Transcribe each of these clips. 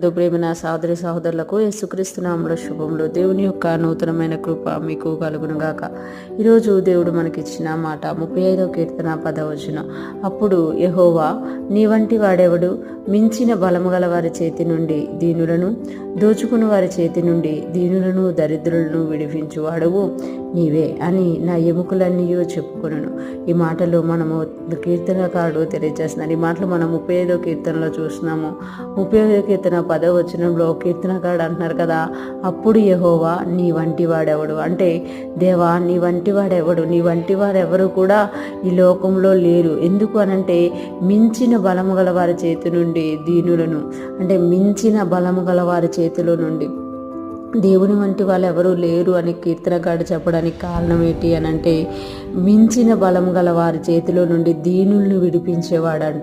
ప్రేమ సహోదరి సహోదరులకు యేసుక్రీస్తు నామములో శుభములు. దేవుని యొక్క నూతనమైన కృప మీకు కలుగును గాక. ఈరోజు దేవుడు మనకిచ్చిన మాట 35వ కీర్తన 10వ వచనం. అప్పుడు యెహోవా, నీ వంటి వాడెవడు? మించిన బలము గల వారి చేతి నుండి దీనులను, దోచుకుని వారి చేతి నుండి దీనులను దరిద్రులను విడిపించువాడవు నీవే అని నా ఎముకలన్నీ చెప్పుకొనను. ఈ మాటలు మనము కీర్తనకారుడు తెలియజేస్తున్నారు. ఈ మాటలు మనం 35వ కీర్తనలో చూస్తున్నాము. 35వ కీర్తన 10వ వచనంలో కీర్తనకారుడు అంటున్నారు కదా, అప్పుడు యెహోవా, నీ వంటి వాడెవడు? అంటే దేవా, నీ వంటి వాడెవడు? నీ వంటి వారెవరు కూడా ఈ లోకంలో లేరు. ఎందుకు అనంటే మించిన బలము గల వారి చేతి నుండి దీనులను, అంటే మించిన బలము గల వారి చేతిలో నుండి దేవుని వంటి వాళ్ళు ఎవరూ లేరు అని కీర్తనకారుడు చెప్పడానికి కారణం ఏంటి అని అంటే, మించిన బలం గల వారి చేతిలో నుండి దీనుల్ని విడిపించేవాడంట.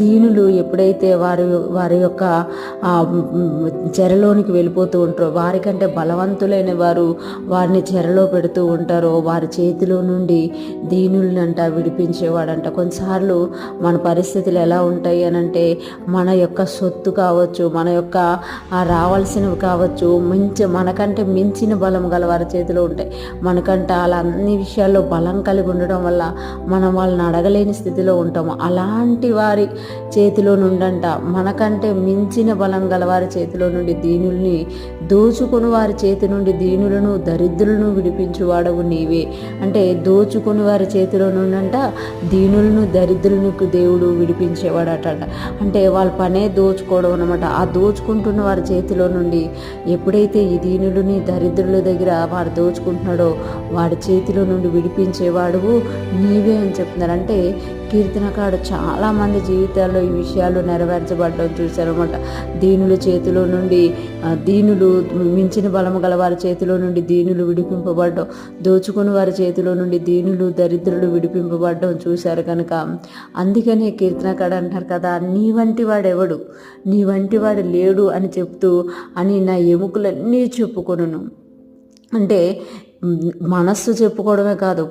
దీనులు ఎప్పుడైతే వారి యొక్క చెరలోనికి వెళ్ళిపోతూ ఉంటారో, వారికంటే బలవంతులైన వారు వారిని చెరలో పెడుతూ ఉంటారో, వారి చేతిలో నుండి దీనుల్నంట విడిపించేవాడంట. కొన్నిసార్లు మన పరిస్థితులు ఎలా ఉంటాయి అనంటే, మన యొక్క సొత్తు కావచ్చు, మన యొక్క రావాల్సినవి కావచ్చు, మనకంటే మించిన బలం గల వారి చేతిలో ఉంటాయి. మనకంటే అలా అన్ని విషయాల్లో బలం కలిగి ఉండడం వల్ల మనం వాళ్ళని అడగలేని స్థితిలో ఉంటాము. అలాంటి వారి చేతిలో నుండంట, మనకంటే మించిన బలం గల వారి చేతిలో నుండి దీనుల్ని, దోచుకుని వారి చేతి నుండి దీనులను దరిద్రులను విడిపించువాడవు నీవే. అంటే దోచుకుని వారి చేతిలో నుండంట దీనులను దరిద్రులను దేవుడు విడిపించేవాడట. అంటే వాళ్ళ పనే దోచుకోవడం అనమాట. ఆ దోచుకుంటున్న వారి చేతిలో నుండి ఎప్పుడైతే ఈ దీనులని దరిద్రుల దగ్గర వాడు దోచుకుంటున్నాడో వాడి చేతిలో నుండి విడిపించేవాడు నీవే అని చెప్తున్నారు. అంటే కీర్తనకారుడు చాలామంది జీవితాల్లో ఈ విషయాలు నెరవేర్చబడడం చూశారన్నమాట. దీనుల చేతిలో నుండి దీనులు, మించిన బలము గల వారి చేతిలో నుండి దీనులు విడిపింపబడడం, దోచుకుని వారి చేతిలో నుండి దీనులు దరిద్రులు విడిపింపబడడం చూశారు కనుక అందుకనే కీర్తనకారుడు అంటారు కదా, నీ వంటి వాడెవడు? నీ వంటి వాడు లేడు అని చెప్తూ అని నా ఎముకలన్నీ చెప్పుకొనును. అంటే మనస్సు చెప్పుకోవడమే కాదు,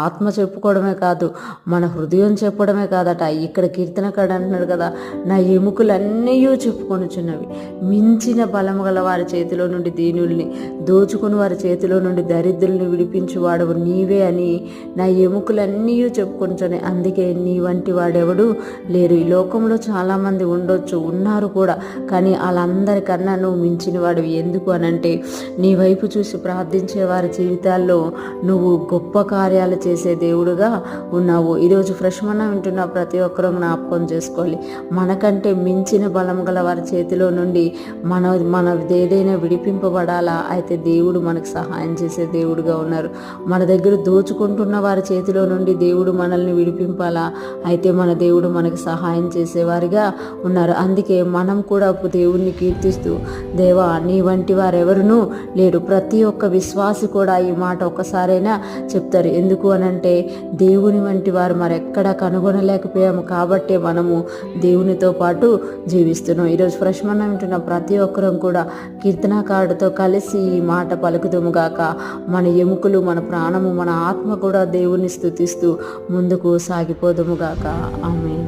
ఆత్మ చెప్పుకోవడమే కాదు, మన హృదయం చెప్పడమే కాదట. ఇక్కడ కీర్తనకారుడు అంటున్నాడు కదా, నా ఎముకలన్నీ చెప్పుకొనుచున్నవి. మించిన బలము గల వారి చేతిలో నుండి దీనుల్ని, దోచుకుని వారి చేతిలో నుండి దరిద్రుల్ని విడిపించువాడవు నీవే అని నా ఎముకలన్నీ చెప్పుకొనుచున్నాయి. అందుకే నీ వంటి వాడెవడు లేరు. ఈ లోకంలో చాలామంది ఉండొచ్చు, ఉన్నారు కూడా, కానీ వాళ్ళందరికన్నా నువ్వు మించిన వాడివి. ఎందుకు అనంటే నీ వైపు చూసి ప్రార్థించే వారి జీవితాల్లో నువ్వు గొప్ప కార్యాలు చేసే దేవుడుగా ఉన్నావు. ఈరోజు ఫ్రెష్ మన్నా వింటున్న ప్రతి ఒక్కరూ జ్ఞాపకం చేసుకోవాలి, మనకంటే మించిన బలం గల వారి చేతిలో నుండి మన ఏదైనా విడిపింపబడాలా అయితే దేవుడు మనకు సహాయం చేసే దేవుడుగా ఉన్నారు. మన దగ్గర దోచుకుంటున్న వారి చేతిలో నుండి దేవుడు మనల్ని విడిపింపాలా అయితే మన దేవుడు మనకు సహాయం చేసేవారిగా ఉన్నారు. అందుకే మనం కూడా దేవుణ్ణి కీర్తిస్తూ, దేవా, నీ వంటి వారెవరునూ లేరు. ప్రతి ఒక్క విశ్వాసి కూడా ఈ మాట ఒక్కసారైనా చెప్తారు. ఎందుకు అనంటే దేవుని వంటి వారు మరెక్కడ కనుగొనలేకపోయాము కాబట్టే మనము దేవునితో పాటు జీవిస్తున్నాం. ఈరోజు ఫ్రెష్ మన్నా వింటున్న ప్రతి ఒక్కరం కూడా కీర్తనకారుడితో కలిసి ఈ మాట పలుకుదుము గాక. మన ఎముకలు, మన ప్రాణము, మన ఆత్మ కూడా దేవుని స్తుతిస్తూ ముందుకు సాగిపోదుము గాక. ఆమేన్.